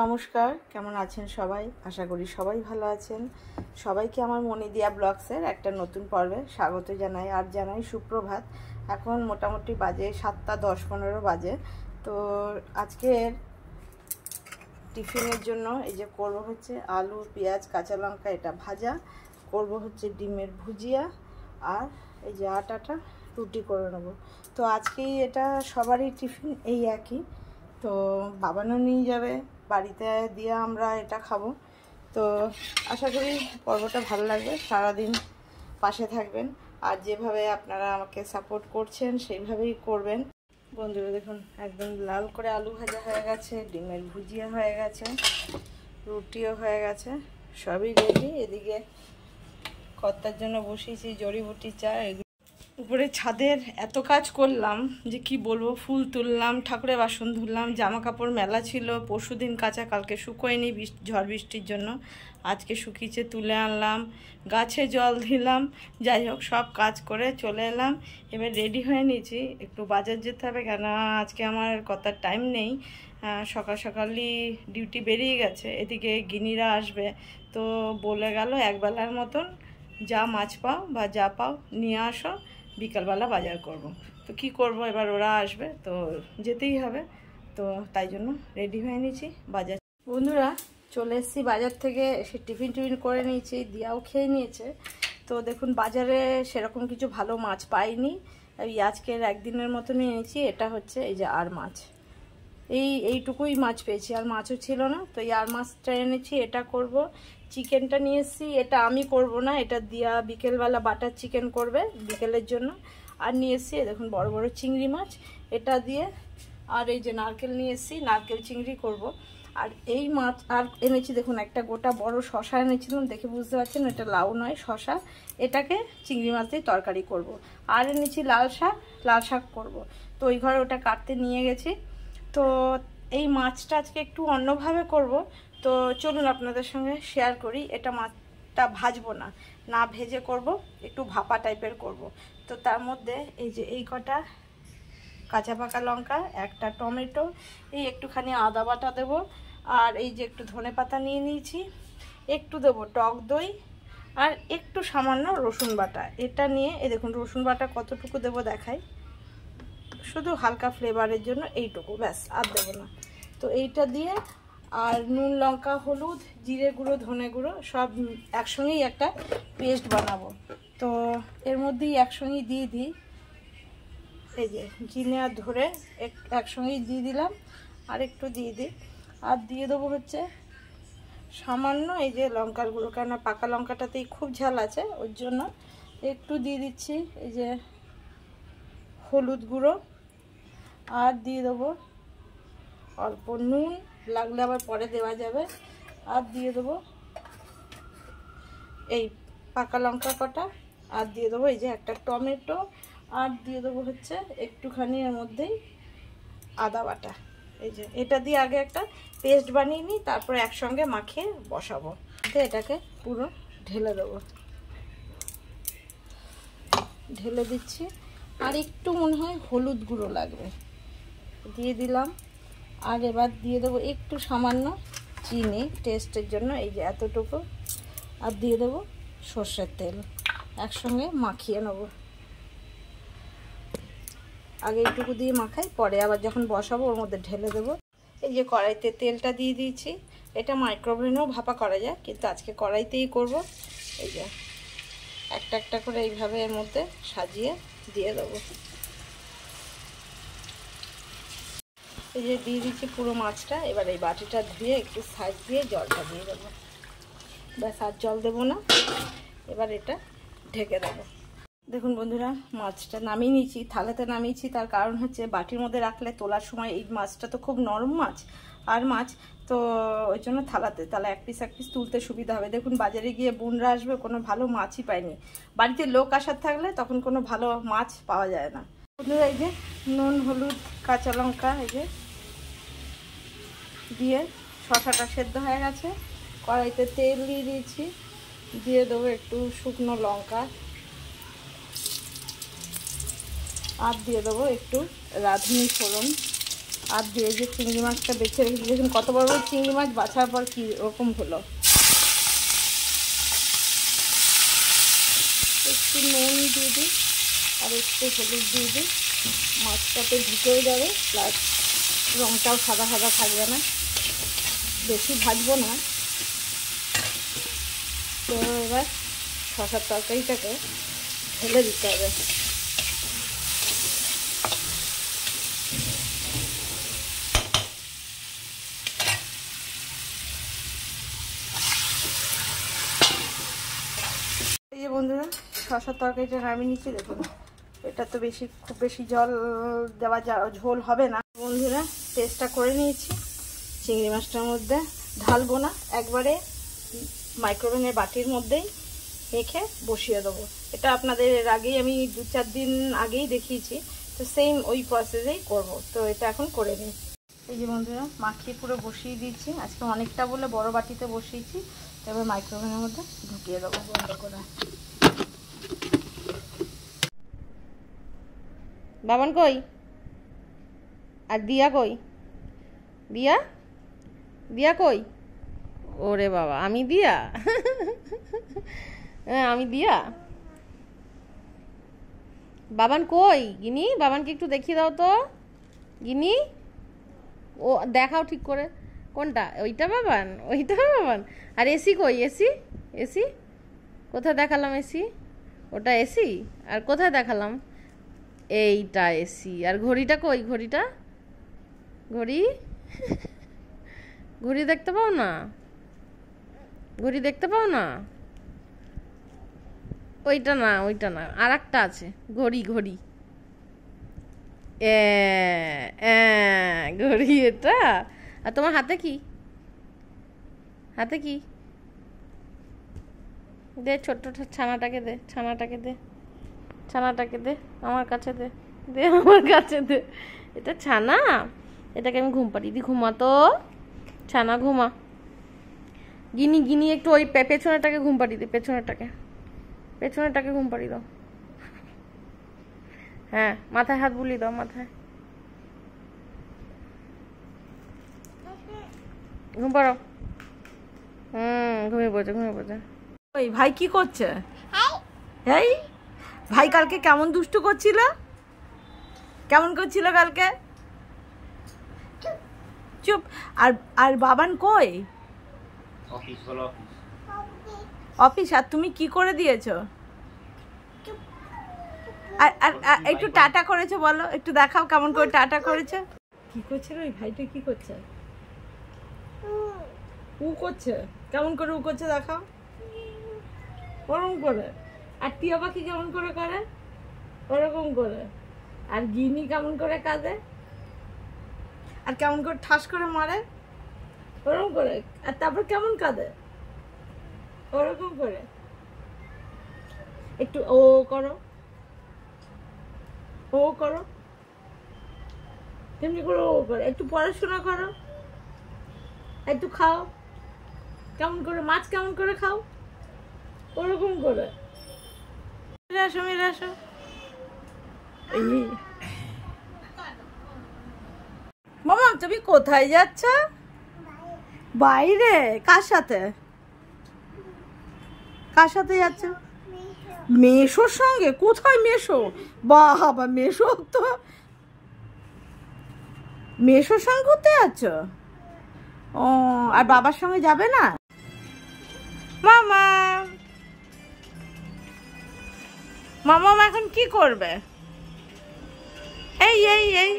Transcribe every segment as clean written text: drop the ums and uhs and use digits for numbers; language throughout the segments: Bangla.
নমস্কার, কেমন আছেন সবাই? আশা করি সবাই ভালো আছেন। সবাইকে আমার মনিদিয়া ব্লগসের একটা নতুন পর্বে স্বাগত জানাই আর জানাই সুপ্রভাত। এখন মোটামুটি বাজে 7টা 10-15 বাজে। তো আজকের টিফিনের জন্য এই যে করব হচ্ছে আলু, পেঁয়াজ, কাঁচা লঙ্কা এটা ভাজা, করব হচ্ছে ডিমের ভুজিয়া, আর এই যে আটাটা রুটি করে নেব। তো আজকেই এটা সবারই টিফিন এই একই। তো বাবানও নিয়ে যাবে, বাড়িতে দিয়ে আমরা এটা খাবো। তো আশা করি পর্বটা ভালো লাগবে, সারাদিন পাশে থাকবেন আর যেভাবে আপনারা আমাকে সাপোর্ট করছেন সেইভাবেই করবেন। বন্ধুরা দেখুন, একদম লাল করে আলু ভাজা হয়ে গেছে, ডিমের ভুজিয়া হয়ে গেছে, রুটিও হয়ে গেছে, সবই রেডি। এদিকে কর্তার জন্য বসিয়েছি জড়িবুটি চা। উপরে ছাদের এত কাজ করলাম যে কি বলবো, ফুল তুললাম, ঠাকুরের বাসন ধুলাম, জামা কাপড় মেলা ছিল, পরশুদিন কাঁচা, কালকে শুকোয়নি ঝড় বৃষ্টির জন্য, আজকে শুকিয়েছে তুলে আনলাম, গাছে জল দিলাম। যাই হোক, সব কাজ করে চলে এলাম। এবার রেডি হয়ে নিয়েছি, একটু বাজার যেতে হবে, কেন আজকে আমার কতার টাইম নেই। সকাল সকালই ডিউটি বেরিয়ে গেছে, এদিকে গিনিরা আসবে। তো বলে গেল একবেলার মতন যা মাছ পাও বা যা পাও নিয়ে আসো, বিকালবেলা বাজার করব। তো কি করব, এবার ওরা আসবে তো যেতেই হবে। তো তাই জন্য রেডি হয়ে নিয়েছি বাজার। বন্ধুরা চলে এসেছি বাজার থেকে, এসে টিফিন করে নিয়েছি, দিয়াও খেয়ে নিয়েছে। তো দেখুন বাজারে সেরকম কিছু ভালো মাছ পাইনি, এই আজকের একদিনের মতনই এনেছি। এটা হচ্ছে এই যে আর মাছ, এইটুকুই মাছ পেয়েছি, আর মাছও ছিল না। তো এই আর মাছটা এনেছি, এটা করব। চিকেনটা নিয়ে এসেছি, এটা আমি করব না, এটা দিয়া বিকেলবেলা বাটার চিকেন করবে বিকেলের জন্য। আর নিয়ে এসেছি দেখুন বড় বড় চিংড়ি মাছ, এটা দিয়ে। আর এই যে নারকেল নিয়ে এসেছি, নারকেল চিংড়ি করব। আর এই মাছ আর এনেছি দেখুন একটা গোটা বড় শশা এনেছিলাম, দেখে বুঝতে পারছেন এটা লাউ নয় শশা। এটাকে চিংড়ি মাছ দিয়ে তরকারি করব। আর এনেছি লাল শাক করব। তো ওই ঘরে ওটা কাটতে নিয়ে গেছি। তো এই মাছটা আজকে একটু অন্যভাবে করব। তো চলুন আপনাদের সঙ্গে শেয়ার করি। এটা মাছটা ভাজবো না, না ভেজে করব, একটু ভাপা টাইপের করব। তো তার মধ্যে এই যে এই কটা কাঁচা পাকা লঙ্কা, একটা টমেটো, এই একটুখানি আদা বাটা দেবো, আর এই যে একটু ধনেপাতা নিয়ে নিয়েছি, একটু দেবো টক দই, আর একটু সামান্য রসুন বাটা। এটা নিয়ে এই দেখুন রসুন বাটা কতটুকু দেবো দেখাই, শুধু হালকা ফ্লেভারের জন্য এইটুকু, ব্যাস, আর দেবো না। তো এইটা দিয়ে আর নুন, লঙ্কা, হলুদ, জিরে গুঁড়ো, ধনে গুঁড়ো সব একসঙ্গেই একটা পেস্ট বানাবো। তো এর মধ্যেই একসঙ্গেই দিয়ে দিই, এই যে জিনে আর ধরে একসঙ্গেই দিয়ে দিলাম, আর একটু দিয়ে দিই। আর দিয়ে দেবো হচ্ছে সামান্য এই যে লঙ্কার গুঁড়ো, কেননা পাকা লঙ্কাটাতেই খুব ঝাল আছে, ওর জন্য একটু দিয়ে দিচ্ছি এই যে হলুদ গুঁড়ো। আর দিয়ে দেবো অল্প নুন, লাগলে আবার পরে দেওয়া যাবে। আর দিয়ে দেবো এই পাকা লঙ্কা কটা, আর দিয়ে দেবো এই যে একটা টমেটো, আর দিয়ে দেবো হচ্ছে একটুখানি এর মধ্যেই আদা বাটা। এই যে এটা দিয়ে আগে একটা পেস্ট বানিয়ে নিই, তারপরে একসঙ্গে মাখিয়ে বসাবো। তো এটাকে পুরো ঢেলে দেবো, ঢেলে দিচ্ছি। আর একটু মনে হয় হলুদ গুঁড়ো লাগবে, দিয়ে দিলাম। আর এবার দিয়ে দেবো একটু সামান্য চিনি টেস্টের জন্য, এই যে এতটুকু। আর দিয়ে দেবো সর্ষের তেল, একসঙ্গে মাখিয়ে নেব। আগে এইটুকু দিয়ে মাখাই, পরে আবার যখন বসাবো ওর মধ্যে ঢেলে দেবো। এই যে কড়াইতে তেলটা দিয়ে দিয়েছি, এটা মাইক্রোওভেনেও ভাপা করা যায়, কিন্তু আজকে কড়াইতেই করব। এই যে একটা একটা করে এইভাবে এর মধ্যে সাজিয়ে দিয়ে দেবো। এই যে দিয়ে দিচ্ছি পুরো মাছটা। এবার এই বাটিটা ধুয়ে একটু সাইড দিয়ে জলটা দিয়ে দেবো, ব্যাস, আর জল দেবো না। এবার এটা ঢেকে দেবো। দেখুন বন্ধুরা, মাছটা নামিয়ে নিয়েছি, থালাতে নামিয়েছি। তার কারণ হচ্ছে বাটির মধ্যে রাখলে তোলার সময়, এই মাছটা তো খুব নরম মাছ আর মাছ, তো ওই জন্য থালাতে, তাহলে এক পিস তুলতে সুবিধা হবে। দেখুন বাজারে গিয়ে বোনরা আসবে, কোনো ভালো মাছই পাইনি। বাড়িতে লোক আসার থাকলে তখন কোনো ভালো মাছ পাওয়া যায় না। বন্ধুরা এই যে নুন, হলুদ, কাঁচা লঙ্কা এই যে দিয়ে শসাটা সেদ্ধ হয়ে গেছে। কড়াইতে তেল দিয়ে দিয়েছি, দিয়ে দেবো একটু শুকনো লঙ্কা, আর দিয়ে দেবো একটু রাঁধুনি ফোড়ন, আর দিয়ে যে চিংড়ি মাছটা বেছে রেখেছি, দেখুন কত বড় বড় চিংড়ি মাছ বাছার পর কী রকম হলো। একটু নুন দিয়ে দিই আর একটু হলুদ দিয়ে দিই, মাছটাতে ঢুকেও যাবে, প্লাস রঙটাও সাদা সাদা থাকবে না, বেশি ভাজবো না। তো এবার শসার তরকারিটাকে ঢেলে দিতে হবে। এই যে বন্ধুরা শসার তরকারিটা নামিয়ে নিচ্ছি, দেখুন এটা তো খুব বেশি জল দেওয়া ঝোল হবে না। বন্ধুরা টেস্টটা করে নিয়েছি, চিংড়ি মাছটার মধ্যে ঢালবো না, একবারে মাইক্রোওভেনের বাটির মধ্যেই রেখে বসিয়ে দেবো। এটা আপনাদের এর আগেই আমি 2-4 দিন আগেই দেখিয়েছি, তো সেম ওই প্রসেসেই করব। তো এটা এখন করে নিই। এই যে বন্ধুরা মাখিয়ে পুরো বসিয়ে দিয়েছি, আজকে অনেকটা বলে বড় বাটিতে বসিয়েছি। এবার মাইক্রোওভেনের মধ্যে ঢুকিয়ে দেবো বন্ধ করে। বাবান কই? আর দিয়া কই? দিয়া দিয়া কই? ওরে বাবা, আমি দিয়া? হ্যাঁ আমি দিয়া। বাবান কই? গিনি, বাবানকে একটু দেখিয়ে দাও তো। গিনি, ও দেখাও ঠিক করে, কোনটা? ওইটা বাবান? ওইটা বাবান? আর এসি কই? এসি এসি কোথায় দেখালাম? এসি ওটা এসি। আর কোথায় দেখালাম? এইটা এসি। আর ঘড়িটা কই? ঘড়িটা, ঘড়ি ঘড়ি দেখতে পাও না? ঘড়ি দেখতে পাও না? ওইটা না, ওইটা না, আর একটা আছে ঘড়ি। ঘড়ি ঘড়ি এটা। আর তোমার হাতে কি? হাতে কি? দে ছোট্ট ছানাটাকে দে, ছানাটাকে দে, ছানাটাকে দে আমার কাছে দে, দে আমার কাছে দে। এটা ছানা, এটাকে আমি ঘুম পাড়িয়ে দিই। ঘুমা তো ছানা, ঘুমা। গিনি গিনি একটু ওই পেছনেরটাকে ঘুম পাড়িয়ে দিই, পেছনেরটাকে, পেছনেরটাকে ঘুম পাড়িয়ে দাও। হ্যাঁ মাথায় হাত বুলিয়ে দাও, মাথায়। ঘুম পাড়াও। ঘুমিয়ে পড়েছে, ঘুমিয়ে পড়েছে। ওই ভাই কি করছে? এই ভাই কালকে কেমন দুষ্টু করছিল? কেমন করছিল কালকে? চুপ। আর আর বাবান কই? অফিস। আর তুমি কি করে দিয়েছো? আর একটু টাটা করেছো বলো, একটু দেখাও কেমন করে টাটা করেছে। কি করছে রে ভাইটা? কি করছে? উ করছে। কেমন করে উ করছে দেখাও, ওরকম করে। আর টিয়া পাখি কেমন করে করে? ওরকম করে। আর গিনি কেমন করে কাঁদে? আর কেমন করে ঠাস করে মারে? ওরকম করে। আর তারপর কেমন কাঁদে? ওরকম করে। একটু ও করো, ও করো, তেমনি করে ও করে। একটু পড়াশোনা করো, একটু খাও, কেমন করে মাছ কেমন করে খাও? ওরকম করে। আসো মেরে আসো। মামা তুমি কোথায় যাচ্ছ? বাইরে? কার সাথে? কার সাথে যাচ্ছ? মেশোর সঙ্গে? কোথায় মেশো? বাবা মেশো তো, মেশোর সঙ্গে ঘুরতে যাচ্ছ? ও, আর বাবার সঙ্গে যাবে না? মামা মামা এখন কি করবে? এই এই এই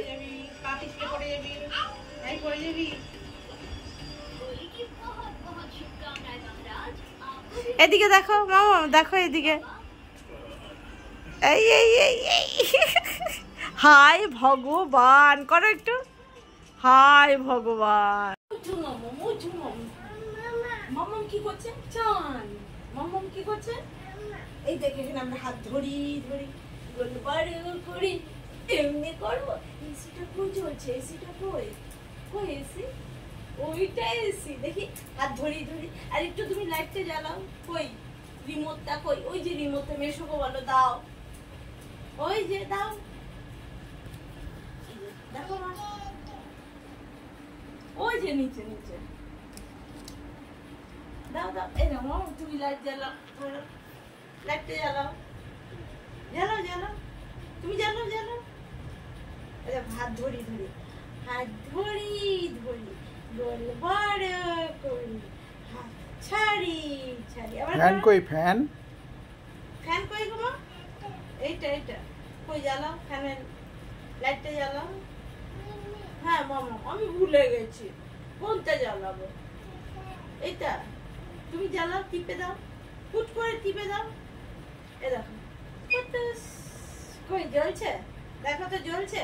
এদিকে দেখো মামা, দেখো এদিকে। এই এই এই এই হায় ভগবান করো একটু, হায় ভগবান। মাম্মাম কি করছে? চান মাম্মাম কি করছে? এই দেখে এখানে আমরা হাত ধরি ধরি গোলবার করি, এমনি করবো। এসিটা কই চলছে? এসিটা কই? কই এসি? ওইটা এসি। দেখি হাত ধরি ধরি। আর একটু তুমি লাইটটা জ্বালাও। কই রিমোটটা? কই? ওই যে রিমোটটা মেশোকে বলো দাও, ওই যে দাও। দেখো মা, ওই যে নিচে নিচে দাও দাও। এই না মামা, তুমি লাইট জ্বালাও, লাইটটা জ্বালাও, জ্বালাও জ্বালাও, তুমি জ্বালাও জ্বালাও। হাত ধরি ধরি, হাত ধরি ধরি, গোল বড় করি, হাত ছাড়ি ছাড়ি। আবার ফ্যান কই? ফ্যান ফ্যান কই গো মা? এইটা এইটা কই, জ্বালাও ফ্যানের লাইটটা জ্বালাও। হ্যাঁ মামা, আমি ভুলে গেছি কোনটা জ্বালাবো। এইটা তুমি জ্বালাও, টিপে দাও, ফুট করে টিপে দাও। এ দেখো কই জ্বলছে, দেখো তো জ্বলছে।